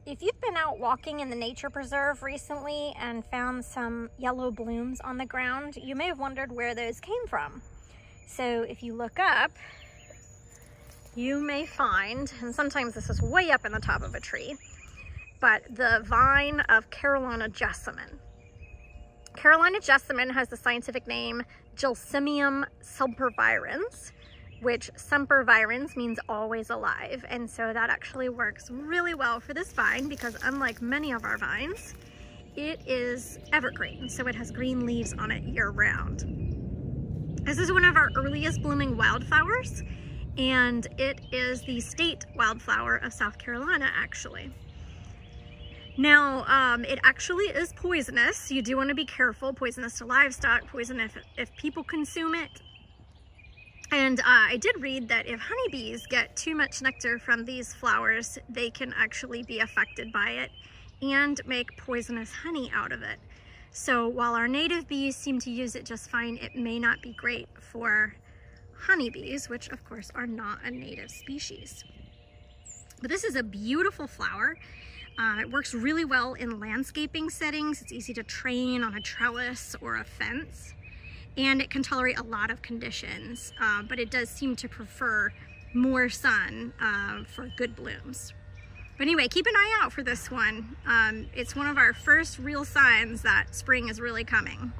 If you've been out walking in the nature preserve recently and found some yellow blooms on the ground, you may have wondered where those came from. So if you look up, you may find, and sometimes this is way up in the top of a tree, but the vine of Carolina jessamine. Carolina jessamine has the scientific name Jessamine sempervirens, which sempervirens means always alive. And so that actually works really well for this vine because unlike many of our vines, it is evergreen. So it has green leaves on it year round. This is one of our earliest blooming wildflowers, and it is the state wildflower of South Carolina, actually. Now, it actually is poisonous. You do want to be careful. Poisonous to livestock, poison if people consume it. And I did read that if honeybees get too much nectar from these flowers, they can actually be affected by it and make poisonous honey out of it. So while our native bees seem to use it just fine, it may not be great for honeybees, which of course are not a native species. But this is a beautiful flower. It works really well in landscaping settings. It's easy to train on a trellis or a fence. And it can tolerate a lot of conditions, but it does seem to prefer more sun for good blooms. But anyway, keep an eye out for this one. It's one of our first real signs that spring is really coming.